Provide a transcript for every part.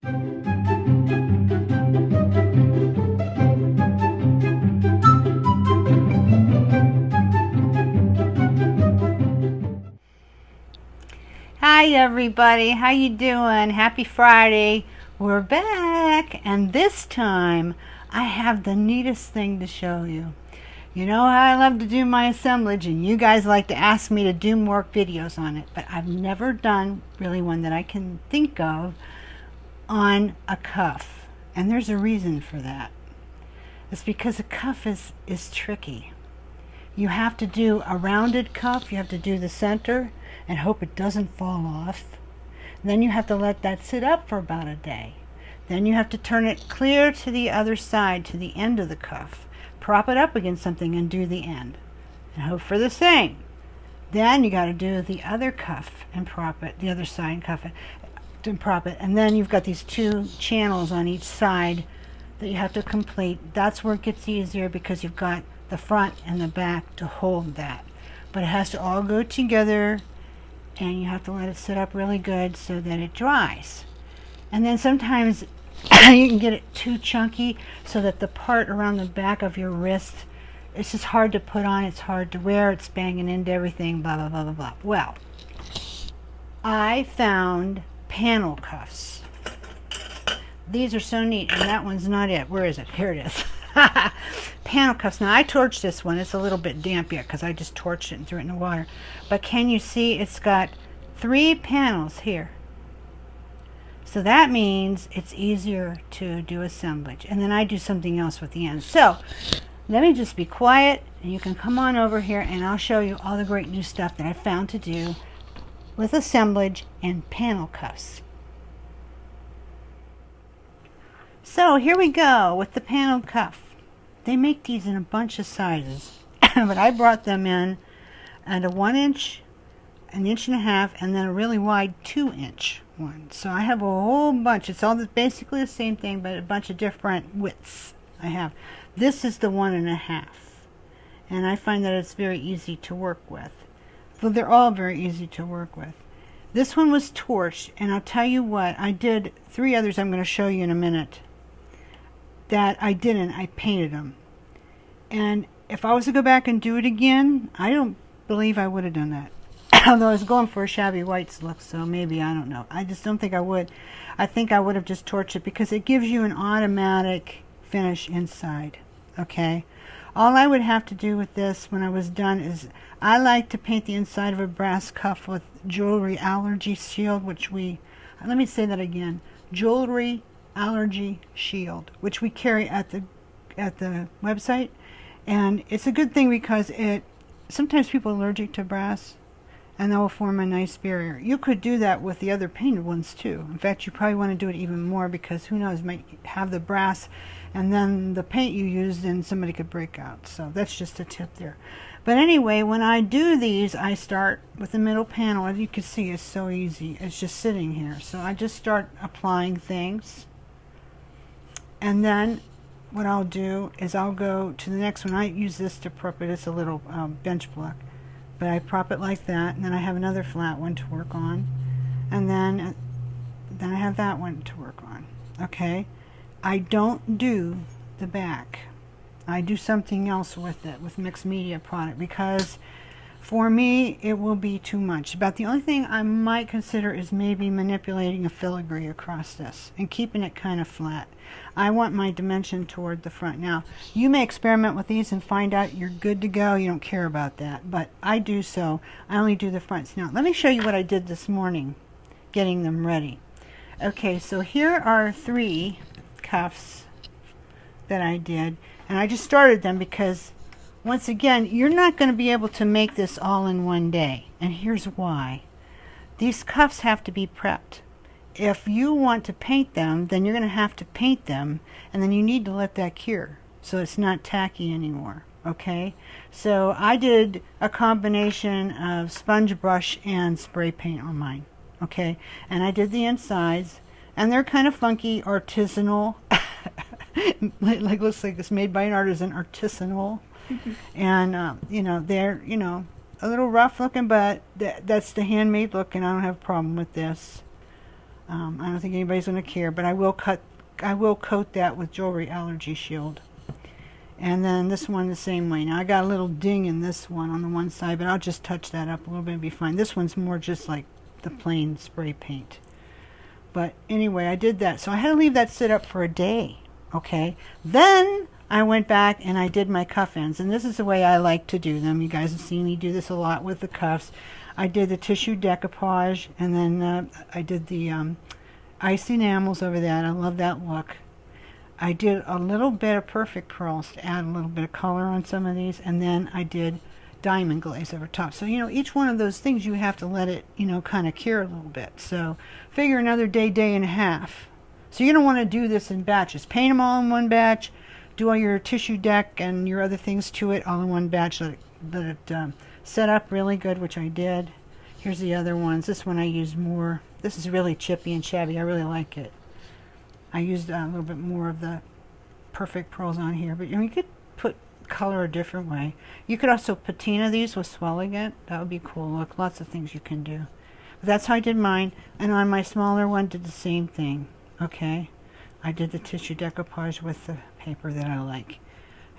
Hi everybody, how you doing? Happy Friday. We're back, and this time I have the neatest thing to show you. You know how I love to do my assemblage, and you guys like to ask me to do more videos on it, but I've never done really one that I can think of on a cuff, and there's a reason for that. It's because a cuff is tricky. You have to do a rounded cuff, you have to do the center and hope it doesn't fall off. Then you have to let that sit up for about a day. Then you have to turn it clear to the other side, to the end of the cuff. Prop it up against something and do the end. And hope for the same. Then you got to do the other cuff and prop it, the other side and cuff it, and prop it. And then you've got these two channels on each side that you have to complete. That's where it gets easier because you've got the front and the back to hold that. But it has to all go together, and you have to let it sit up really good so that it dries. And then sometimes you can get it too chunky so that the part around the back of your wrist, it's just hard to put on, it's hard to wear, it's banging into everything, blah, blah, blah, blah, blah. Well, I found panel cuffs. These are so neat, and that one's not it. Where is it? Here it is. Panel cuffs. Now I torched this one. It's a little bit damp yet because I just torched it and threw it in the water. But can you see it's got 3 panels here? So that means it's easier to do assemblage. And then I do something else with the ends. So let me just be quiet, and you can come on over here and I'll show you all the great new stuff that I found to do with assemblage and panel cuffs. So here we go with the panel cuff. They make these in a bunch of sizes, but I brought them in at a 1 inch, an inch and a half, and then a really wide 2-inch one. So I have a whole bunch. It's all basically the same thing, but a bunch of different widths I have. This is the 1.5, and I find that it's very easy to work with. Well, they're all very easy to work with. This one was torched, and I'll tell you what, I did 3 others I'm going to show you in a minute that I didn't. I painted them. And if I was to go back and do it again, I don't believe I would have done that. Although I was going for a shabby whites look, so maybe, I don't know. I just don't think I would. I think I would have just torched it because it gives you an automatic finish inside. Okay? All I would have to do with this when I was done is I like to paint the inside of a brass cuff with jewelry allergy shield, which let me say that again. Jewelry allergy shield, which we carry at the website, and it's a good thing because sometimes people are allergic to brass, and that will form a nice barrier. You could do that with the other painted ones too. In fact, you probably want to do it even more because who knows, might have the brass and then the paint you used and somebody could break out. So that's just a tip there. But anyway, when I do these, I start with the middle panel. As you can see, it's so easy. It's just sitting here. So I just start applying things. And then what I'll do is I'll go to the next one. I use this to prop it. It's a little bench block. But I prop it like that, and then I have another flat one to work on. And then I have that one to work on. Okay? I don't do the back. I do something else with it, with mixed media product, because for me it will be too much. About the only thing I might consider is maybe manipulating a filigree across this and keeping it kind of flat. I want my dimension toward the front. Now, you may experiment with these and find out you're good to go. You don't care about that, but I do so. I only do the fronts. Now, let me show you what I did this morning, getting them ready. Okay, so here are 3 cuffs that I did, and I just started them because, once again, you're not going to be able to make this all in one day, and here's why. These cuffs have to be prepped. If you want to paint them, then you're going to have to paint them, and then you need to let that cure so it's not tacky anymore. Okay, so I did a combination of sponge brush and spray paint on mine. Okay, and I did the insides, and they're kind of funky, artisanal. like looks like it's made by an artisan, artisanal. And you know, they're, you know, a little rough looking, but that's the handmade look, and I don't have a problem with this. I don't think anybody's going to care, but I will coat that with Jewelry Allergy Shield. And then this one the same way. Now I got a little ding in this one on the one side, but I'll just touch that up a little bit and be fine. This one's more just like the plain spray paint. But anyway, I did that. So I had to leave that sit up for a day. Okay. Then I went back and I did my cuff ends. And this is the way I like to do them. You guys have seen me do this a lot with the cuffs. I did the tissue decoupage, and then I did the ice enamels over that. I love that look. I did a little bit of perfect pearls to add a little bit of color on some of these, and then I did diamond glaze over top. So, you know, each one of those things you have to let it, you know, kind of cure a little bit. So figure another day, day and a half. So you're going to want to do this in batches. Paint them all in one batch, do all your tissue deck and your other things to it all in one batch. Let it set up really good, which I did. Here's the other ones. This one I used more. This is really chippy and shabby. I really like it. I used a little bit more of the perfect pearls on here, but you know, you could put color a different way. You could also patina these with swelling it. That would be cool. Look, lots of things you can do. But that's how I did mine, and on my smaller one did the same thing. Okay, I did the tissue decoupage with the paper that I like.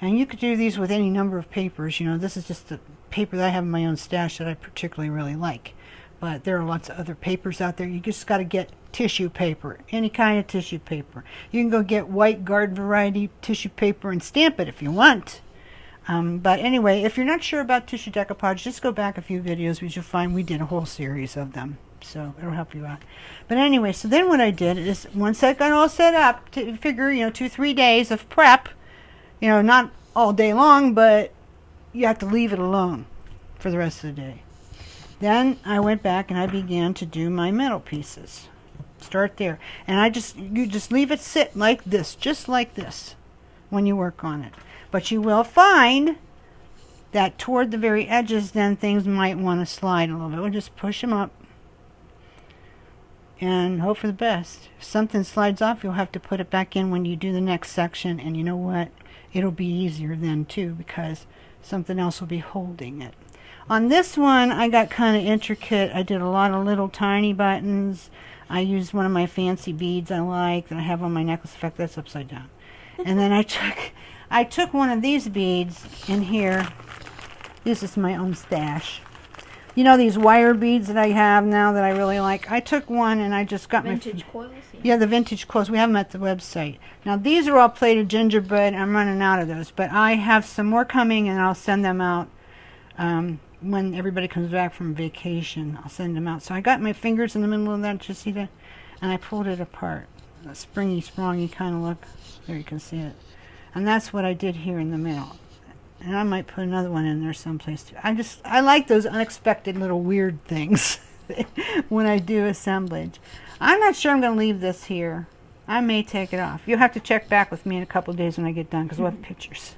And you could do these with any number of papers. You know, this is just the paper that I have in my own stash that I particularly really like. But there are lots of other papers out there. You just got to get tissue paper, any kind of tissue paper. You can go get white garden variety tissue paper and stamp it if you want. But anyway, if you're not sure about tissue decoupage, just go back a few videos, which you'll find we did a whole series of them. So it'll help you out. But anyway, so then what I did is, once I got all set up, to figure, you know, 2-3 days of prep, you know, not all day long, but you have to leave it alone for the rest of the day. Then I went back and I began to do my metal pieces. Start there. And you just leave it sit like this, just like this, when you work on it. But you will find that toward the very edges, then things might want to slide a little bit. We'll just push them up and hope for the best. If something slides off, you'll have to put it back in when you do the next section. And you know what? It'll be easier then too, because something else will be holding it. On this one, I got kind of intricate. I did a lot of little tiny buttons. I used one of my fancy beads I like that I have on my necklace. In fact, that's upside down. And then I took one of these beads in here. This is my own stash. You know these wire beads that I have now that I really like? I took one and I just got vintage coils? Yeah, the vintage coils. We have them at the website. Now these are all plated gingerbread. I'm running out of those, but I have some more coming and I'll send them out when everybody comes back from vacation. I'll send them out. So I got my fingers in the middle of that, just see that? And I pulled it apart. A springy, sprongy kind of look. There you can see it. And that's what I did here in the middle. And I might put another one in there someplace too. I like those unexpected little weird things when I do assemblage. I'm not sure I'm going to leave this here. I may take it off. You'll have to check back with me in a couple of days when I get done, because we'll have pictures.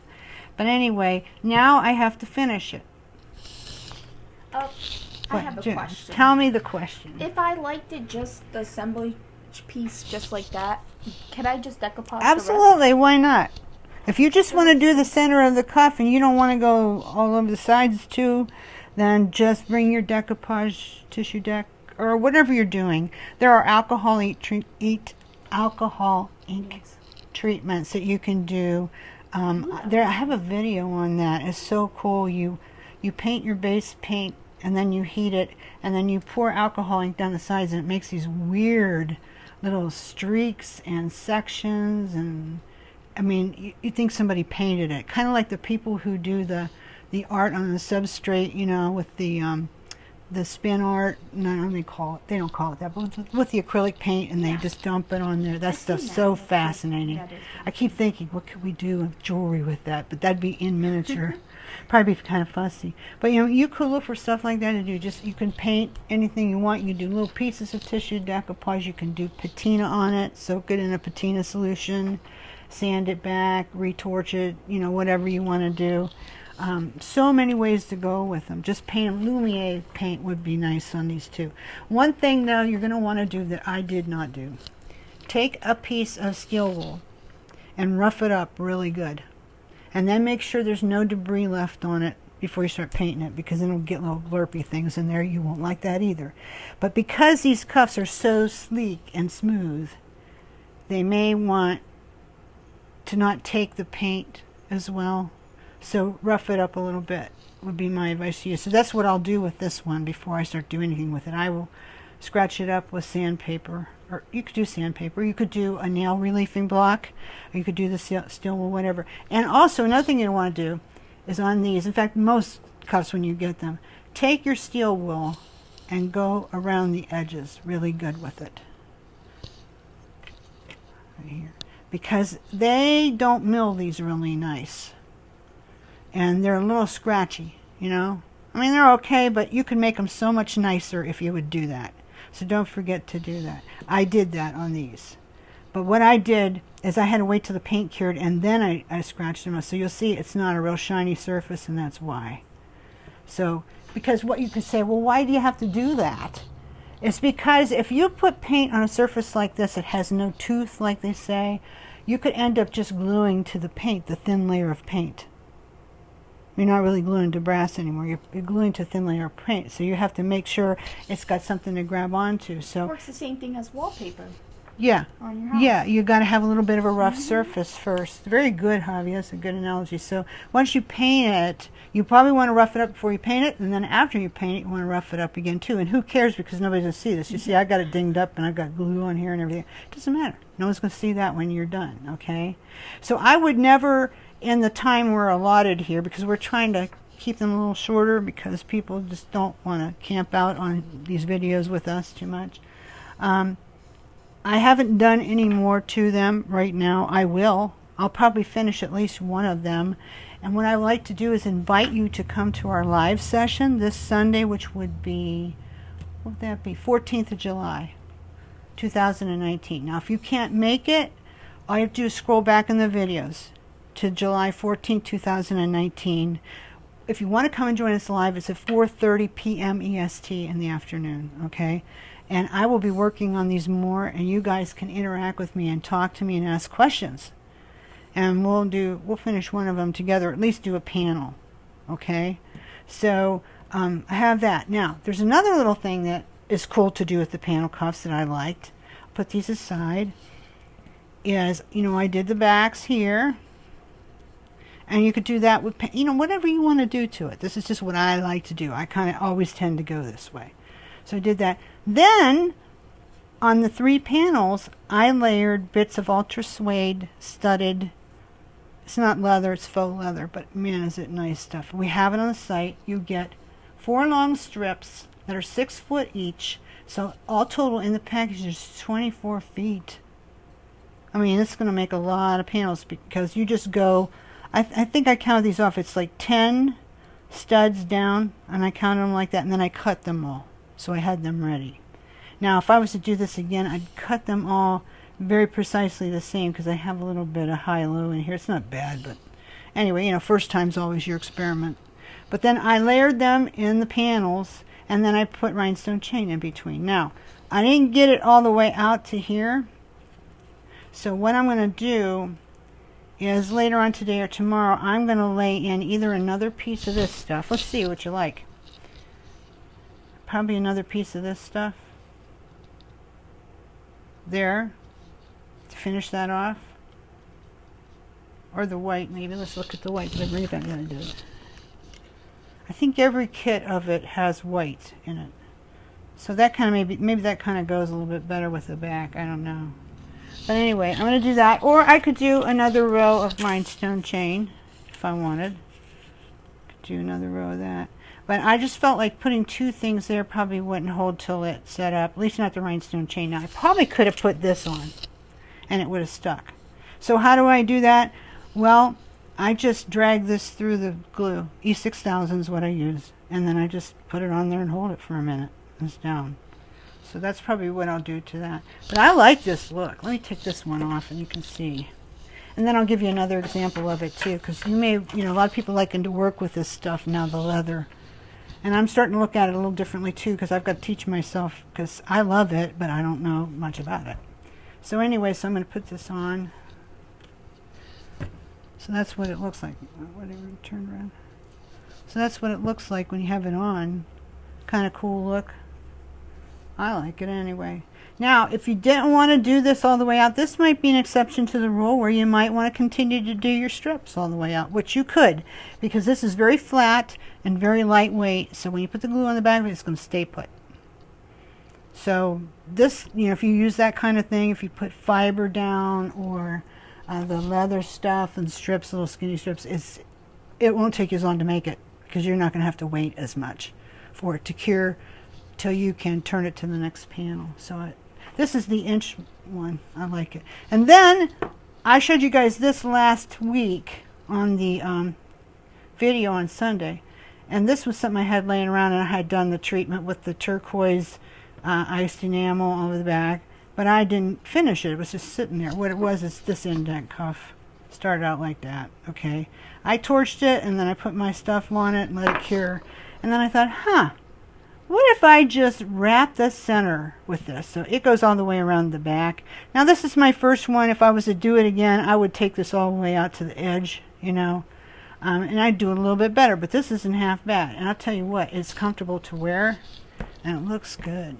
But anyway, now I have to finish it. Oh, I have a question. Tell me the question. If I liked it just the assemblage piece just like that, can I just decoupage Absolutely, why not? If you just want to do the center of the cuff and you don't want to go all over the sides too, then just bring your decoupage tissue deck or whatever you're doing. There are alcohol ink treatments that you can do. I have a video on that. It's so cool. You paint your base paint and then you heat it and then you pour alcohol ink down the sides and it makes these weird little streaks and sections, and I mean you think somebody painted it, kind of like the people who do the art on the substrate, you know, with the spin art. No, they don't call it that, but with the acrylic paint, and they just dump it on there. That stuff's so fascinating. I keep thinking, what could we do with jewelry with that? But that'd be in miniature. Probably be kind of fussy. But you know, you could look for stuff like that to do. You can paint anything you want. You can do little pieces of tissue decoupage. You can do patina on it, soak it in a patina solution, sand it back, retorch it, you know, whatever you want to do. So many ways to go with them. Just paint them. Lumiere paint would be nice on these too. One thing though you're going to want to do that I did not do. Take a piece of steel wool and rough it up really good. And then make sure there's no debris left on it before you start painting it, because then it'll get little blurpy things in there. You won't like that either. But because these cuffs are so sleek and smooth, they may want to not take the paint as well. So rough it up a little bit would be my advice to you. So that's what I'll do with this one before I start doing anything with it. I will scratch it up with sandpaper, or you could do sandpaper, you could do a nail reliefing block, or you could do the steel wool, whatever. And also another thing you want to do is on these, in fact most cuffs when you get them, take your steel wool and go around the edges really good with it. Right here. Because they don't mill these really nice. And they're a little scratchy, you know. I mean, they're okay, but you can make them so much nicer if you would do that. So don't forget to do that. I did that on these. But what I did is I had to wait till the paint cured, and then I scratched them up. So you'll see it's not a real shiny surface, and that's why. So, because what you could say, well, why do you have to do that? It's because if you put paint on a surface like this, it has no tooth, like they say, you could end up just gluing to the paint, the thin layer of paint. You're not really gluing to brass anymore. You're gluing to a thin layer of paint. So you have to make sure it's got something to grab onto. So it works the same thing as wallpaper. Yeah. On your house. Yeah, you got to have a little bit of a rough surface first. Very good, Javi. That's a good analogy. So once you paint it, you probably want to rough it up before you paint it, and then after you paint it, you want to rough it up again too. And who cares, because nobody's going to see this. You see, I got it dinged up, and I've got glue on here and everything. It doesn't matter. No one's going to see that when you're done, okay? So I would never, in the time we're allotted here, because we're trying to keep them a little shorter because people just don't want to camp out on these videos with us too much. I haven't done any more to them right now. I will. I'll probably finish at least one of them. And what I like to do is invite you to come to our live session this Sunday, which would be, what would that be? 14th of July, 2019. Now, if you can't make it, all you have to do is scroll back in the videos to July 14th, 2019. If you want to come and join us live, it's at 4:30 p.m. EST in the afternoon, okay? And I will be working on these more, and you guys can interact with me and talk to me and ask questions. And we'll finish one of them together, at least do a panel, okay? So I have that. Now, there's another little thing that is cool to do with the panel cuffs that I liked. I'll put these aside. Is, you know, I did the backs here. And you could do that with, you know, whatever you want to do to it. This is just what I like to do. I kind of always tend to go this way. So I did that. Then, on the 3 panels, I layered bits of ultra suede studded. It's not leather, it's faux leather, but man, is it nice stuff. We have it on the site. You get 4 long strips that are 6 foot each. So all total in the package is 24 feet. I mean, it's going to make a lot of panels because you just go, I think I counted these off. It's like 10 studs down, and I counted them like that, and then I cut them all. So I had them ready. Now, if I was to do this again, I'd cut them all very precisely the same because I have a little bit of high-low in here. It's not bad, but anyway, you know, first time's always your experiment. But then I layered them in the panels, and then I put rhinestone chain in between. Now, I didn't get it all the way out to here. So what I'm going to do is later on today or tomorrow, I'm going to lay in either another piece of this stuff. Let's see what you like. Probably another piece of this stuff. There. To finish that off. Or the white, maybe. Let's look at the white. Did I bring it back? Yeah, I did. I think every kit of it has white in it. So that kind of maybe that kind of goes a little bit better with the back. I don't know. But anyway, I'm going to do that. Or I could do another row of rhinestone chain if I wanted. Could do another row of that. But I just felt like putting 2 things there probably wouldn't hold till it's set up. At least not the rhinestone chain. Now, I probably could have put this on and it would have stuck. So how do I do that? Well, I just drag this through the glue. E6000 is what I use. And then I just put it on there and hold it for a minute. It's down. So that's probably what I'll do to that. But I like this look. Let me take this one off and you can see. And then I'll give you another example of it too. Because you know, a lot of people liking to work with this stuff now, the leather. And I'm starting to look at it a little differently too, because I've got to teach myself, because I love it, but I don't know much about it. So anyway, so I'm going to put this on. So that's what it looks like. Whatever, turn around. So that's what it looks like when you have it on. Kind of cool look. I like it anyway. Now, if you didn't want to do this all the way out, this might be an exception to the rule where you might want to continue to do your strips all the way out, which you could, because this is very flat and very lightweight. So when you put the glue on the back of it, it's going to stay put. So this, if you use that kind of thing, if you put fiber down or the leather stuff and strips, little skinny strips, it won't take you as long to make it because you're not going to have to wait as much for it to cure till you can turn it to the next panel. So this is the inch one. I like it. And then I showed you guys this last week on the video on Sunday. And this was something I had laying around, and I had done the treatment with the turquoise iced enamel over the back. But I didn't finish it. It was just sitting there. What it was is this indent cuff. Started out like that. Okay. I torched it, and then I put my stuff on it and let it cure. And then I thought, what if I just wrap the center with this? So it goes all the way around the back. Now this is my first one. If I was to do it again, I would take this all the way out to the edge, and I'd do it a little bit better. But this isn't half bad. And I'll tell you what, it's comfortable to wear, and it looks good.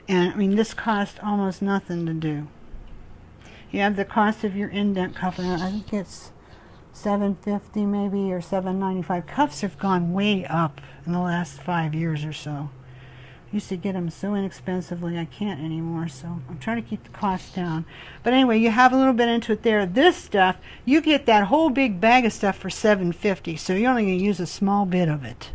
And I mean, this cost almost nothing to do. You have the cost of your indent cuff, and I think it's $7.50 maybe or $7.95. Cuffs have gone way up in the last 5 years or so. I used to get them so inexpensively, I can't anymore, so I'm trying to keep the cost down. But anyway, you have a little bit into it there. This stuff, you get that whole big bag of stuff for $7.50, so you're only going to use a small bit of it.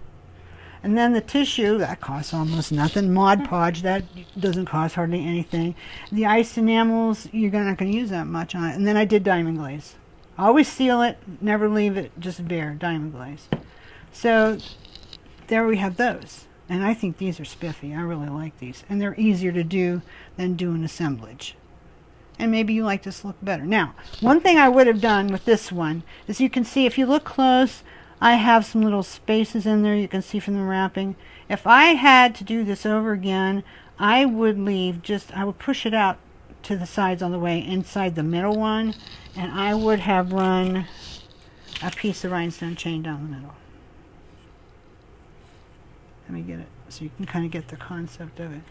And then the tissue, that costs almost nothing. Mod Podge, that doesn't cost hardly anything. The ice enamels, you're not going to use that much on it. And then I did diamond glaze. Always seal it, never leave it just bare, diamond glaze. So there we have those. And I think these are spiffy. I really like these. And they're easier to do than doing assemblage. And maybe you like this look better. Now, one thing I would have done with this one is you can see if you look close, I have some little spaces in there you can see from the wrapping. If I had to do this over again, I would I would push it out to the sides all the way inside the middle one, and I would have run a piece of rhinestone chain down the middle. Let me get it so you can kind of get the concept of it.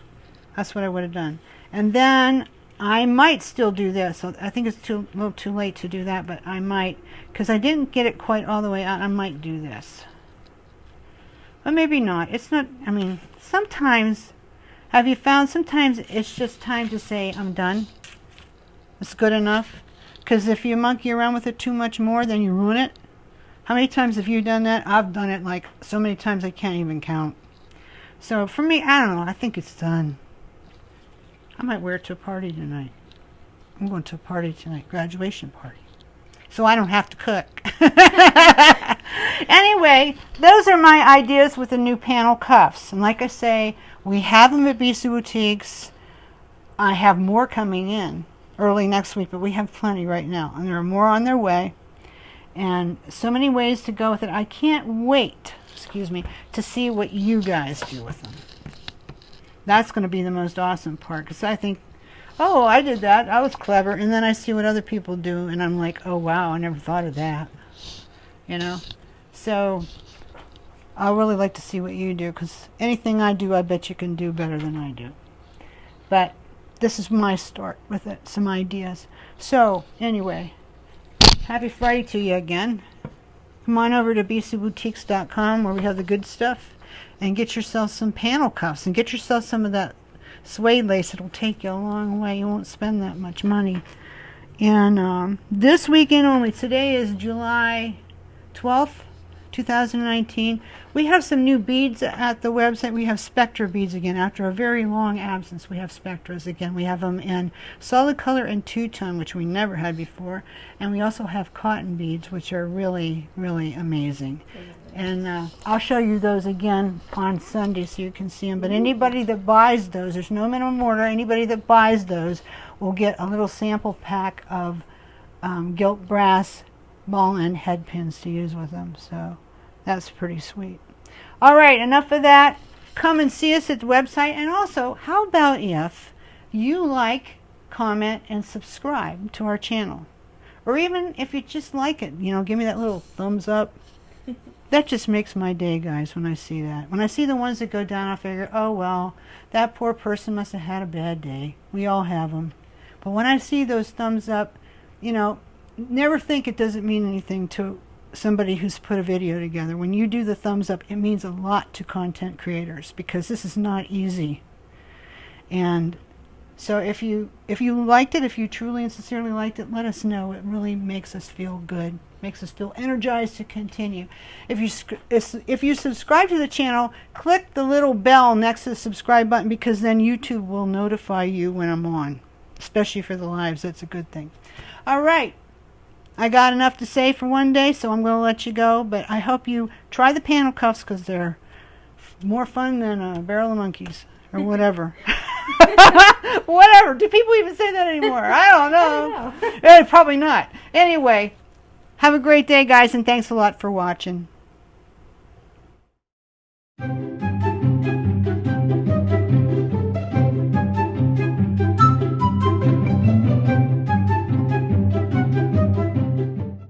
That's what I would have done. And then I might still do this. So I think it's a little too late to do that, but I might, because I didn't get it quite all the way out. I might do this. But maybe not. It's not, I mean, sometimes, have you found sometimes it's just time to say, I'm done. It's good enough. Because if you monkey around with it too much more, then you ruin it. How many times have you done that? I've done it like so many times I can't even count. So for me, I don't know. I think it's done. I might wear it to a party tonight. I'm going to a party tonight, graduation party. So I don't have to cook. Anyway, those are my ideas with the new panel cuffs. And like I say, we have them at Bisa Boutiques. I have more coming in early next week, but we have plenty right now. And there are more on their way. And so many ways to go with it. I can't wait, to see what you guys do with them. That's going to be the most awesome part, because I think, oh, I did that. I was clever. And then I see what other people do, and I'm like, oh, wow, I never thought of that. So I really like to see what you do, because anything I do, I bet you can do better than I do. But this is my start with it, some ideas. So anyway, happy Friday to you again. Come on over to bisaboutiques.com where we have the good stuff, and get yourself some panel cuffs, and get yourself some of that suede lace. It'll take you a long way. You won't spend that much money. And this weekend only, today is July 12th, 2019. We have some new beads at the website. We have Spectra beads again. After a very long absence, we have Spectras again. We have them in solid color and two-tone, which we never had before. And we also have cotton beads, which are really, really amazing. And I'll show you those again on Sunday so you can see them. But anybody that buys those, there's no minimum order. Anybody that buys those will get a little sample pack of gilt brass ball end head pins to use with them. So that's pretty sweet. All right, enough of that. Come and see us at the website. And also, how about if you like, comment, and subscribe to our channel? Or even if you just like it, give me that little thumbs up. that just makes my day, guys, when I see that. When I see the ones that go down, I figure, oh, well, that poor person must have had a bad day. We all have them. But when I see those thumbs up, you know, never think it doesn't mean anything to somebody who's put a video together. When you do the thumbs up, it means a lot to content creators because this is not easy. And so if you liked it, if you truly and sincerely liked it, let us know. It really makes us feel good, makes us feel energized to continue. If you subscribe to the channel, click the little bell next to the subscribe button because then YouTube will notify you when I'm on, especially for the lives. That's a good thing. All right. I got enough to say for one day, so I'm going to let you go. But I hope you try the panel cuffs because they're more fun than a barrel of monkeys or whatever. Whatever. Do people even say that anymore? I don't know. Probably not. Anyway, have a great day, guys, and thanks a lot for watching.